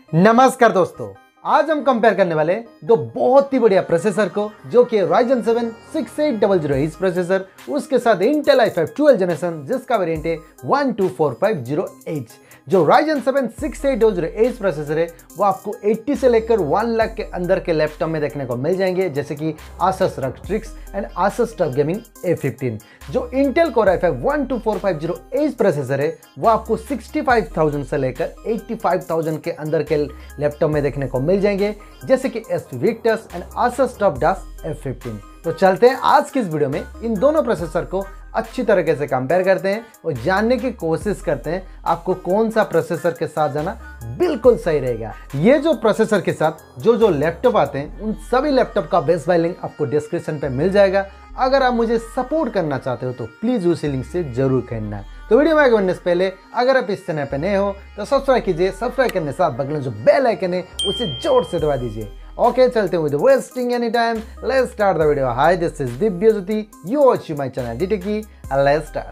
नमस्कार दोस्तों, आज हम कंपेयर करने वाले दो बहुत ही बढ़िया प्रोसेसर को, जो कि Ryzen 7 6800H प्रोसेसर, उसके साथ Intel i5 12 जनरेशन जिसका वेरिएंट है 12450H। जो Ryzen 7 6800H प्रोसेसर है वो आपको 80 से लेकर 1 लाख के अंदर के लैपटॉप में देखने को मिल जाएंगे, जैसे कि Asus ROG Strix and Asus TUF Gaming A15। जो Intel Core i5 12450H processor है वो आपको 65,000 से लेकर 85,000 के अंदर के लैपटॉप में देखने को मिल जाएंगे, जैसे कि HP Victus and Asus TUF Das F15। तो चलते हैं आज की इस वीडियो में इन दोनों प्रोसेसर को अच्छी तरीके से कंपेयर करते हैं और जानने की कोशिश करते हैं आपको कौन सा प्रोसेसर के साथ जाना बिल्कुल सही रहेगा। ये जो प्रोसेसर के साथ जो लैपटॉप आते हैं उन सभी लैपटॉप का बेस्ट बाय लिंक आपको डिस्क्रिप्शन पे मिल जाएगा। अगर आप मुझे सपोर्ट करना चाहते हो तो प्लीज उसी लिंक से जरूर खरीदना। तो वीडियो में आगे बढ़ने से पहले अगर आप इस चैनल पे नए हो तो सब्सक्राइब कीजिए। सब्सक्राइब करने के साथ बगल में जो बेल आइकन है उसे जोर से दबा दीजिए। ओके, चलते हैं with wasting any time, let's start the video. Hi, this is Divyajyoti, you watching my channel DTechie। Let's start.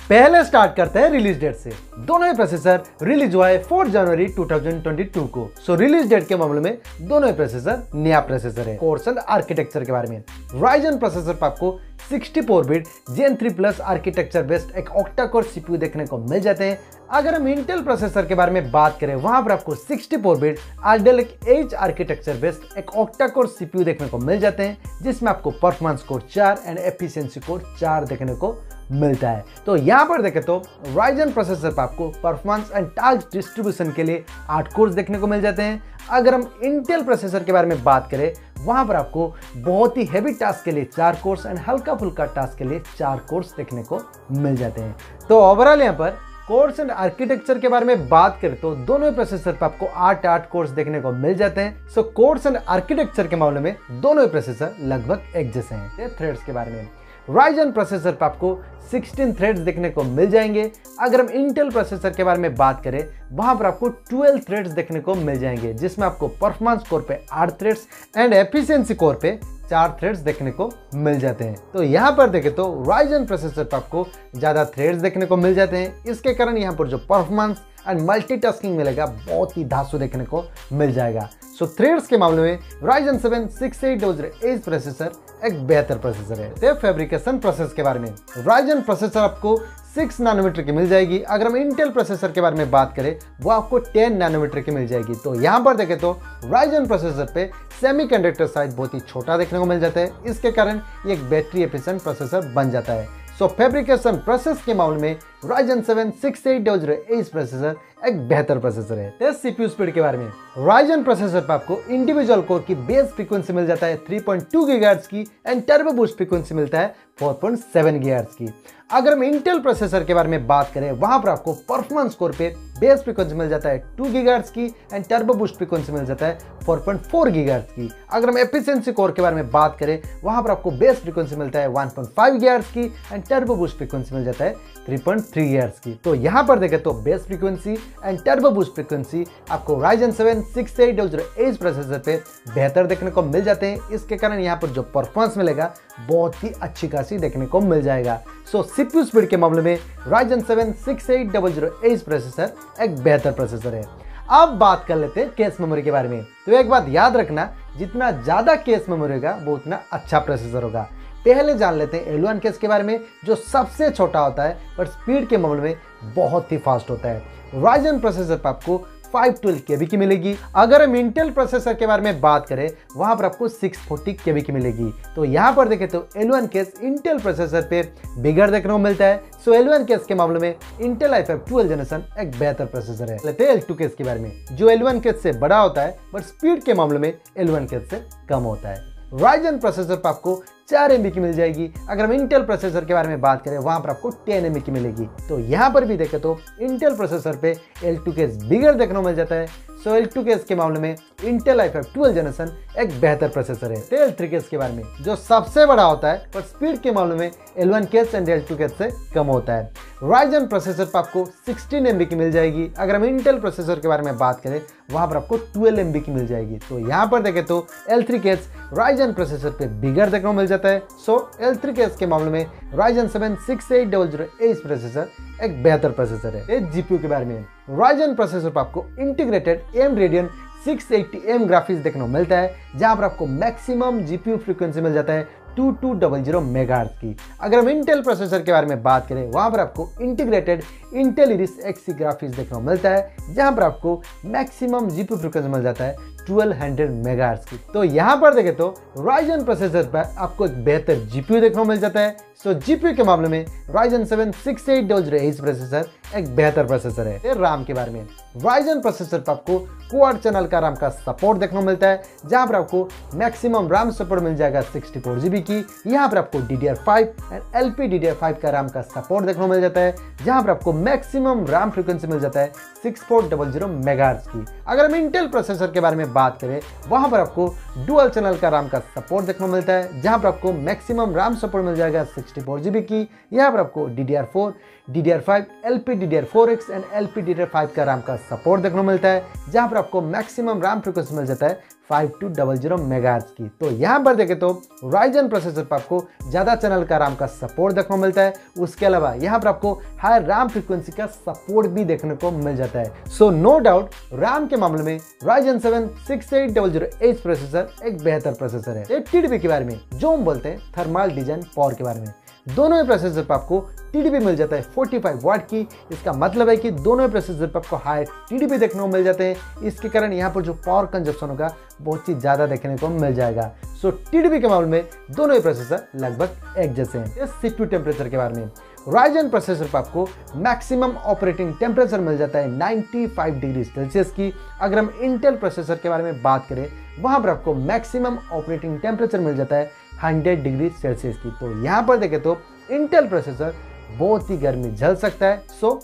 पहले स्टार्ट करते हैं रिलीज डेट से। दोनों ही प्रोसेसर रिलीज हुआ है 4 जनवरी 2022 को। सो रिलीज डेट के मामले में दोनों ही प्रोसेसर नया प्रोसेसर है। कोर्स एंड आर्किटेक्चर के बारे में, Ryzen प्रोसेसर पर आपको 64 bit Gen 3 plus architecture based एक ऑक्टा कोर CPU देखने को मिल जाते हैं। अगर हम इंटेल प्रोसेसर के बारे में बात करें, वहां पर आपको 64 bit Alder Edge architecture based एक ऑक्टा कोर CPU देखने को मिल जाते हैं, जिसमें आपको performance core 4 and efficiency core 4 देखने को मिलता है। तो यहाँ पर देखें तो Ryzen प्रोसेसर पर आपको परफॉर्मेंस एंड टास्क डिस्ट्रीब्यूशन के लिए 8 कोर्स देखने को मिल जाते हैं। अगर हम इंटेल प्रोसेसर के बारे में बात करें, वहां पर आपको बहुत ही हैवी टास्क के लिए 4 कोर्स एंड हल्का फुल्का टास्क के लिए 4 कोर्स देखने को मिल जाते हैं। तो ओवरऑल यहाँ पर कोर्स एंड आर्किटेक्चर के बारे में बात करें तो दोनों प्रोसेसर पर आपको 8 कोर्स देखने को मिल जाते हैं। सो कोर्स एंड आर्किटेक्चर के मामले में दोनों प्रोसेसर लगभग एक जैसे हैं। थ्रेड्स के बारे में, Ryzen प्रोसेसर पर आपको 16 थ्रेड्स देखने को मिल जाएंगे। अगर हम इंटेल प्रोसेसर के बारे में बात करें, वहां पर आपको 12 थ्रेड्स देखने को मिल जाएंगे, जिसमें आपको परफॉर्मेंस कोर पे 8 थ्रेड्स एंड एफिशिएंसी कोर पे 4 थ्रेड्स देखने को मिल जाते हैं। तो यहाँ पर देखें तो Ryzen प्रोसेसर पर आपको ज्यादा थ्रेड्स देखने को मिल जाते हैं। इसके कारण यहाँ पर जो परफॉर्मेंस एंड मल्टीटास्किंग मिलेगा बहुत ही धांसू देखने को मिल जाएगा। सो थ्रेड्स के मामले में Ryzen 7 6800H प्रोसेसर एक बेहतर प्रोसेसर है। तो फैब्रिकेशन प्रोसेस के बारे में, Ryzen प्रोसेसर आपको 6 नैनोमीटर की मिल जाएगी। अगर हम इंटेल प्रोसेसर के बारे में बात करें, वो आपको 10 नैनोमीटर की मिल जाएगी। तो यहाँ पर देखें तो Ryzen प्रोसेसर पे सेमीकंडक्टर साइज बहुत ही छोटा देखने को मिल जाता है। इसके कारण ये एक बैटरी एफिशिएंट प्रोसेसर बन जाता है। सो फैब्रिकेशन प्रोसेस के मामले में Ryzen 7 6800H प्रोसेसर एक बेहतर प्रोसेसर है। तो CPU स्पीड के बारे में, Ryzen प्रोसेसर पर आपको इंडिविजुअल कोर की बेस फ्रीक्वेंसी मिल जाता है 3.2 गीगाहर्ट्ज की एंड टर्बो बूस्ट फ्रीक्वेंसी मिलता है 4.7 गीगाहर्ट्ज की। अगर हम इंटेल प्रोसेसर के बारे में बात करें, वहां पर आपको परफॉर्मेंस कोर पे बेस फ्रीक्वेंसी मिल जाता है 2 गीगाहर्ट्ज की एंड टर्बो बूस्ट फ्रीक्वेंसी मिल जाता है 4.4 गीगाहर्ट्ज की। अगर हम एफिशिएंसी कोर के बारे में बात करें, वहां पर आपको बेस फ्रीक्वेंसी मिलता है 1.5 गीगाहर्ट्ज की एंड टर्बो बूस्ट फ्रीक्वेंसी मिल जाता है 3.3 गीगाहर्ट्ज की। तो यहाँ पर देखें तो base frequency and turbo boost frequency आपको Ryzen 7 6800H प्रोसेसर पे बेहतर देखने को मिल जाते हैं। इसके कारण यहाँ पर जो परफॉर्मेंस मिलेगा बहुत ही अच्छी खासी देखने को मिल जाएगा। सो CPU स्पीड के मामले में Ryzen 7 6800H प्रोसेसर एक बेहतर प्रोसेसर है। अब बात कर लेते हैं कैश मेमोरी के बारे में। तो एक बात याद रखना, जितना ज्यादा कैश मेमोरी होगा वो उतना अच्छा प्रोसेसर होगा। पहले जान लेते हैं L1 कैश के बारे में, जो सबसे छोटा होता है पर स्पीड के मामले में बहुत ही फास्ट होता है। Ryzen प्रोसेसर पर आपको 512 KB की मिलेगी। अगर हम इंटेल प्रोसेसर के बारे में बात करें, वहां पर आपको 640 KB की मिलेगी। तो यहाँ पर देखें तो L1 केस इंटेल प्रोसेसर पे बिगड़ देखने को मिलता है। सो L1 केस के मामले में इंटेल i5 12 जनरेशन एक बेहतर प्रोसेसर है। लेते हैं L2 केस के बारे में, जो L1 केस से बड़ा होता है पर स्पीड के मामले में L1 केस से कम होता है। Ryzen प्रोसेसर पर आपको 4 MB की मिल जाएगी। अगर हम इंटेल प्रोसेसर के बारे में बात करें, वहां पर आपको 10 MB की मिलेगी। तो यहाँ पर भी देखें तो इंटेल प्रोसेसर पे L2 केस बिगड़ देखने को मिल जाता है। सो L2 केस के मामले में इंटेल i5 12 जनरेशन एक बेहतर प्रोसेसर है। तो L3 केस के बारे में, जो सबसे बड़ा होता है पर स्पीड के मामले में L1 case and L2 case से कम होता है। Ryzen प्रोसेसर पर आपको 16 MB की मिल जाएगी। अगर हम इंटेल प्रोसेसर के बारे में बात करें, वहां पर आपको 12 MB की मिल जाएगी। तो यहाँ पर देखें तो L3 केस Ryzen प्रोसेसर पे बिगड़ देखने को मिल जाता है। सो L3 केस के मामले में Ryzen 7 6800H प्रोसेसर एक बेहतर प्रोसेसर है। इस जीपीयू के बारे में Ryzen प्रोसेसर पर आपको integrated AMD Radeon 680M graphics देखने को मिलता है, जहां पर आपको मैक्सिमम जीपीयू फ्रीक्वेंसी मिल जाता है 2200 मेगाहर्ट्ज की। अगर हम इंटेल प्रोसेसर के बारे में बात करें, वहां पर आपको integrated Intel Iris Xe graphics देखने को मिलता है, जहां पर आपको मैक्सिमम जीपीयू फ्रीक्वेंसी मिल जाता है 1200 मेगाहर्ट्ज की। तो यहां पर देखें तो Ryzen प्रोसेसर पर आपको एक बेहतर जीपीयू देखने को मिल जाता है। सो जीपीयू के मामले में Ryzen 7 6800H प्रोसेसर एक बेहतर प्रोसेसर है। फिर RAM के बारे में Ryzen प्रोसेसर पर आपको क्वाड चैनल का RAM का सपोर्ट देखने को मिलता है, जहां पर आपको मैक्सिमम RAM सपोर्ट मिल जाएगा 64 GB की। यहाँ पर आपको DDR5 एंड LPDDR5 का RAM का सपोर्ट देखने को मिल जाता है, जहां पर आपको मैक्सिमम RAM फ्रीक्वेंसी मिल जाता है 6400 मेगाहर्ट्ज की। अगर हम इंटेल प्रोसेसर के बारे में बात करें, वहां पर आपको डुअल चैनल का RAM का सपोर्ट देखने को मिलता है, जहां पर आपको मैक्सिमम RAM सपोर्ट मिल जाएगा 64 GB की। यहाँ पर आपको DDR4, DDR5, LPDDR4X and LPDDR5 का RAM का सपोर्ट देखने को मिलता है, जहां पर आपको मैक्सिमम RAM फ्रीक्वेंसी मिल जाता है 5200 मेगाहर्ट्ज की। तो यहाँ पर देखें तो Ryzen प्रोसेसर पर आपको ज्यादा चैनल का RAM का सपोर्ट देखने को मिलता है। उसके अलावा यहाँ पर आपको हाई RAM फ्रीक्वेंसी का सपोर्ट भी देखने को मिल जाता है। सो नो डाउट RAM के मामले में Ryzen 7 6800H प्रोसेसर एक बेहतर प्रोसेसर है। TDP के बारे में जो हम बोलते हैं थर्मल डिजाइन पावर के बारे में, दोनों ही प्रोसेसर पर आपको TDP मिल जाता है 45 वाट की। इसका मतलब है कि दोनों ही प्रोसेसर पर आपको हाई TDP देखने को मिल जाते हैं। इसके कारण यहाँ पर जो पावर कंजप्शन होगा बहुत ही ज़्यादा देखने को मिल जाएगा। सो TDP के मामले में दोनों ही प्रोसेसर लगभग एक जैसे हैं। इस CPU टेम्परेचर के बारे में Ryzen प्रोसेसर पर आपको मैक्सिमम ऑपरेटिंग टेम्परेचर मिल जाता है 95 डिग्री सेल्सियस की। अगर हम इंटेल प्रोसेसर के बारे में बात करें, वहां पर आपको मैक्सिमम ऑपरेटिंग टेम्परेचर मिल जाता है 100 डिग्री सेल्सियस की। तो यहाँ पर देखें तो इंटेल प्रोसेसर बहुत ही गर्मी झेल सकता है। सो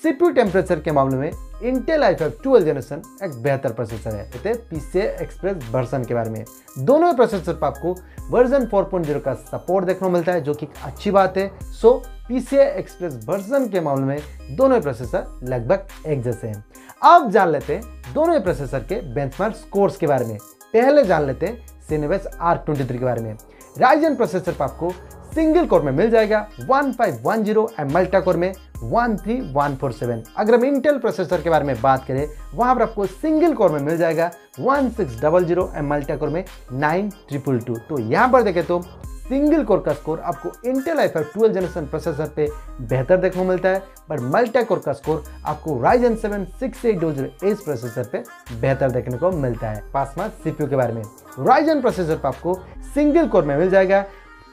CPU टेम्परेचर के मामले में इंटेल i5 12 जनरेशन एक बेहतर प्रोसेसर है। PCI Express वर्जन के बारे में दोनों प्रोसेसर पर आपको वर्जन 4.0 का सपोर्ट देखने को मिलता है, जो कि अच्छी बात है। सो PCI Express वर्जन के मामले में दोनों प्रोसेसर लगभग एक जैसे हैं। अब जान लेते हैं दोनों प्रोसेसर के बेंचमार्क स्कोर्स के बारे में। पहले जान लेते हैं Cinebench R23 के बारे में। Ryzen प्रोसेसर पर आपको सिंगल कोर में मिल जाएगा 1510 एंड मल्टा कोर में 13147। अगर हम इंटेल प्रोसेसर के बारे में बात करें, वहां पर आपको सिंगल कोर में मिल जाएगा 1600 एंड मल्टा कोर में 9222। तो यहां पर देखें तो सिंगल कोर का स्कोर आपको इंटेल i5 12 जनरेशन प्रोसेसर पे बेहतर देखने को मिलता है, पर मल्टा कोर का स्कोर आपको Ryzen 7 6800H प्रोसेसर पे बेहतर देखने को मिलता है। पासमार्क CPU के बारे में Ryzen प्रोसेसर पर आपको सिंगल कोर में मिल जाएगा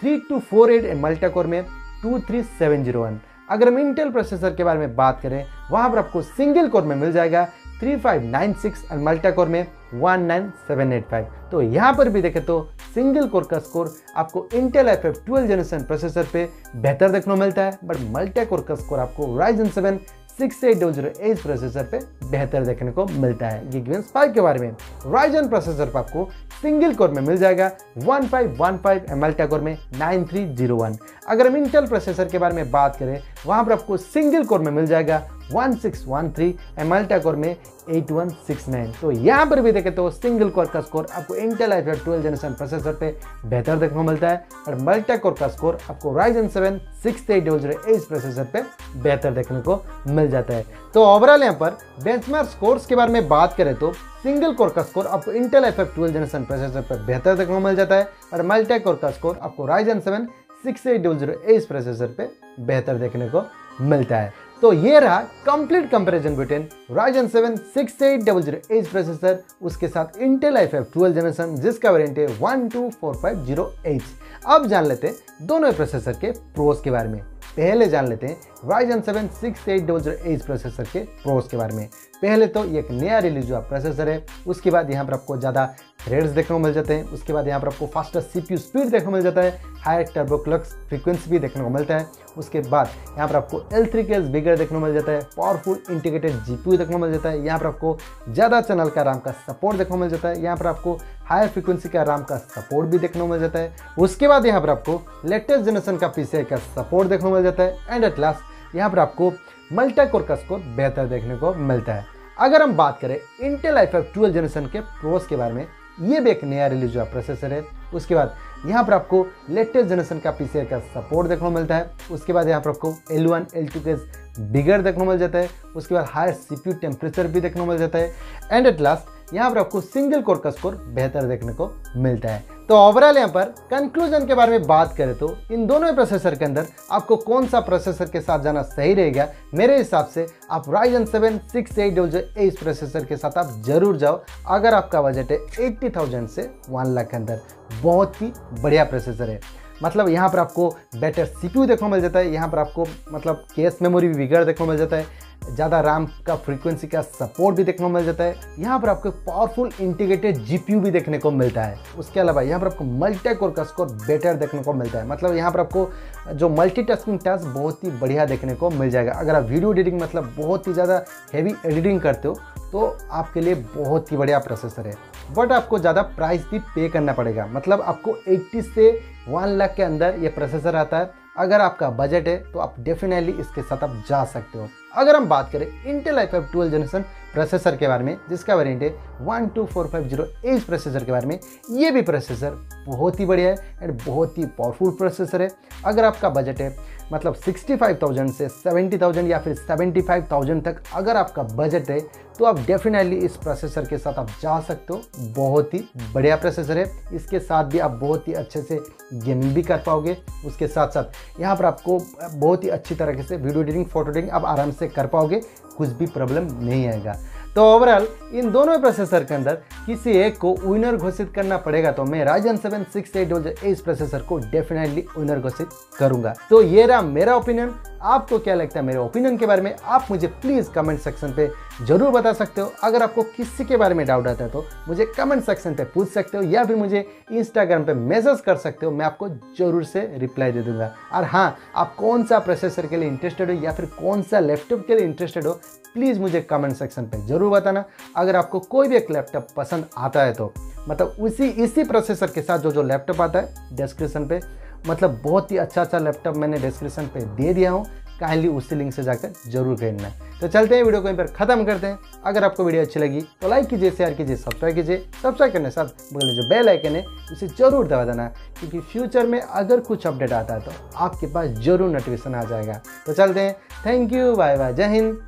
3248 एंड मल्टा कोर में 23701। अगर हम इंटेल प्रोसेसर के बारे में बात करें, वहां पर आपको सिंगल कोर में मिल जाएगा 3596 एंड मल्टा कोर में 19785। तो यहाँ पर भी देखें तो सिंगल कोर का स्कोर आपको इंटेल i5 12 जनरेशन प्रोसेसर पे बेहतर देखने को मिलता है, बट मल्टा कोर का स्कोर आपको Ryzen 7 6800H प्रोसेसर पे बेहतर देखने को मिलता है। Geekbench 5 के बारे में Ryzen प्रोसेसर पर आपको सिंगल कोर में मिल जाएगा 1515 एंड मल्टा कोर में 9301। अगर हम इंटेल प्रोसेसर के बारे में बात करें, वहां पर आपको सिंगल कोर में मिल जाएगा 1613 एंड मल्टा कोर में 8169। तो यहाँ पर भी देखें तो सिंगल कोर का स्कोर आपको इंटेल i5 12 जनरेशन प्रोसेसर पे बेहतर देखने को मिलता है, और मल्टा कोर का स्कोर आपको Ryzen 7 6800H प्रोसेसर पे बेहतर देखने को मिल जाता है। तो ओवरऑल यहाँ पर बेंचमार्क स्कोर्स के बारे में बात करें तो सिंगल कोर का स्कोर आपको इंटेल i5 12 जनरेशन प्रोसेसर पर बेहतर देखने को मिल जाता है, और मल्टा कोर का स्कोर आपको Ryzen 7 6800H प्रोसेसर पे बेहतर देखने को मिलता है। तो ये रहा complete comparison between Ryzen 7 6800H processor उसके साथ इंटेल i5 12 जनरेशन जिसका वेरिएंट है 12450H। अब जान लेते हैं दोनों प्रोसेसर के प्रोस के बारे में। पहले जान लेते हैं Ryzen 7 6800H प्रोसेसर के प्रोस के बारे में। पहले तो ये एक नया रिलीज हुआ प्रोसेसर है, उसके बाद यहाँ पर आपको ज़्यादा थ्रेड्स देखने को मिल जाते हैं, उसके बाद यहाँ पर आपको फास्टर CPU स्पीड देखने को मिल जाता है, हायर टर्बो क्लॉक फ्रीक्वेंसी भी देखने को मिलता है, उसके बाद यहाँ पर आपको L3 केस बिगर देखने को मिल जाता है, पावरफुल इंटीग्रेटेड GPU देखने को मिल जाता है, यहाँ पर आपको ज़्यादा चैनल का RAM का सपोर्ट देखने को मिल जाता है, यहाँ पर आपको हायर फ्रीक्वेंसी का RAM का सपोर्ट भी देखने को मिल जाता है, उसके बाद यहाँ पर आपको लेटेस्ट जनरेशन का PCI का सपोर्ट देखने को मिल जाता है, एंड एट लास्ट यहाँ पर आपको मल्टा कोर का स्कोर बेहतर देखने को मिलता है। अगर हम बात करें इंटेल i5 12 जनरेशन के प्रोस के बारे में, ये भी एक नया रिलीज हुआ प्रोसेसर है। उसके बाद यहाँ पर आपको लेटेस्ट जनरेशन का PCI का सपोर्ट देखने को मिलता है। उसके बाद यहाँ पर आपको L1 L2 के बिगर देखने को मिल जाता है। उसके बाद हायर CPU टेम्परेचर भी देखने को मिल जाता है। एंड एट लास्ट यहाँ पर आपको सिंगल कोर का स्कोर बेहतर देखने को मिलता है। तो ओवरऑल यहाँ पर कंक्लूजन के बारे में बात करें तो इन दोनों प्रोसेसर के अंदर आपको कौन सा प्रोसेसर के साथ जाना सही रहेगा, मेरे हिसाब से आप Ryzen 7 6800 इस प्रोसेसर के साथ आप जरूर जाओ अगर आपका बजट है 80,000 से 1 लाख के अंदर। बहुत ही बढ़िया प्रोसेसर है। मतलब यहाँ पर आपको बेटर CPU देखने को मिल जाता है। यहाँ पर आपको मतलब केस मेमोरी भी बिगड़ देखने को मिल जाता है। ज़्यादा रैम का फ्रीक्वेंसी का सपोर्ट भी देखने को मिल जाता है। यहाँ पर आपको पावरफुल इंटीग्रेटेड GPU भी देखने को मिलता है। उसके अलावा यहाँ पर आपको मल्टी कोर का स्कोर बेटर देखने को मिलता है। मतलब यहाँ पर आपको जो मल्टीटास्किंग टास्क बहुत ही बढ़िया देखने को मिल जाएगा। अगर आप वीडियो एडिटिंग मतलब बहुत ही ज़्यादा हैवी एडिटिंग करते हो तो आपके लिए बहुत ही बढ़िया प्रोसेसर है। बट आपको ज़्यादा प्राइस भी पे करना पड़ेगा। मतलब आपको 80 से 1 लाख के अंदर ये प्रोसेसर आता है। अगर आपका बजट है तो आप डेफिनेटली इसके साथ आप जा सकते हो। अगर हम बात करें Intel i5 12 जनरेशन प्रोसेसर के बारे में जिसका वेरिएंट है 12450 इस प्रोसेसर के बारे में, ये भी प्रोसेसर बहुत ही बढ़िया है एंड बहुत ही पावरफुल प्रोसेसर है। अगर आपका बजट है मतलब 65,000 से 70,000 या फिर 75,000 तक अगर आपका बजट है तो आप डेफिनेटली इस प्रोसेसर के साथ आप जा सकते हो। बहुत ही बढ़िया प्रोसेसर है। इसके साथ भी आप बहुत ही अच्छे से गेमिंग भी कर पाओगे। उसके साथ साथ यहाँ पर आपको बहुत ही अच्छी तरीके से वीडियो एडिटिंग, फोटो एडिटिंग आप आराम से कर पाओगे, कुछ भी प्रॉब्लम नहीं आएगा। तो ओवरऑल इन दोनों प्रोसेसर के अंदर किसी एक को विनर घोषित करना पड़ेगा तो मैं Ryzen 7 6800 इस प्रोसेसर को डेफिनेटली विनर घोषित करूंगा। तो ये रहा मेरा ओपिनियन। आपको क्या लगता है मेरे ओपिनियन के बारे में, आप मुझे प्लीज़ कमेंट सेक्शन पे जरूर बता सकते हो। अगर आपको किसी के बारे में डाउट आता है तो मुझे कमेंट सेक्शन पे पूछ सकते हो या फिर मुझे इंस्टाग्राम पे मैसेज कर सकते हो। मैं आपको जरूर से रिप्लाई दे दूंगा। और हाँ, आप कौन सा प्रोसेसर के लिए इंटरेस्टेड हो या फिर कौन सा लैपटॉप के लिए इंटरेस्टेड हो, प्लीज़ मुझे कमेंट सेक्शन पे जरूर बताना। अगर आपको कोई भी एक लैपटॉप पसंद आता है तो मतलब इसी प्रोसेसर के साथ जो लैपटॉप आता है डिस्क्रिप्शन पे, मतलब बहुत ही अच्छा लैपटॉप मैंने डिस्क्रिप्शन पे दे दिया हूँ, काइंडली उसी लिंक से जाकर जरूर खरीदना है। तो चलते हैं, वीडियो को यहीं पर खत्म करते हैं। अगर आपको वीडियो अच्छी लगी तो लाइक कीजिए, शेयर कीजिए, सब्सक्राइब कीजिए। सब्सक्राइब करने के साथ बगल में जो बेल आइकन है उसे जरूर दबा देना, क्योंकि फ्यूचर में अगर कुछ अपडेट आता है तो आपके पास जरूर नोटिफिकेशन आ जाएगा। तो चलते हैं, थैंक यू, बाय बाय, जय हिंद,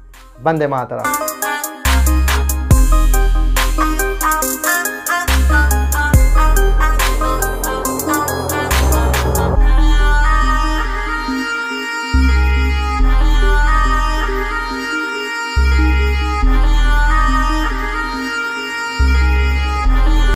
वंदे मातरम।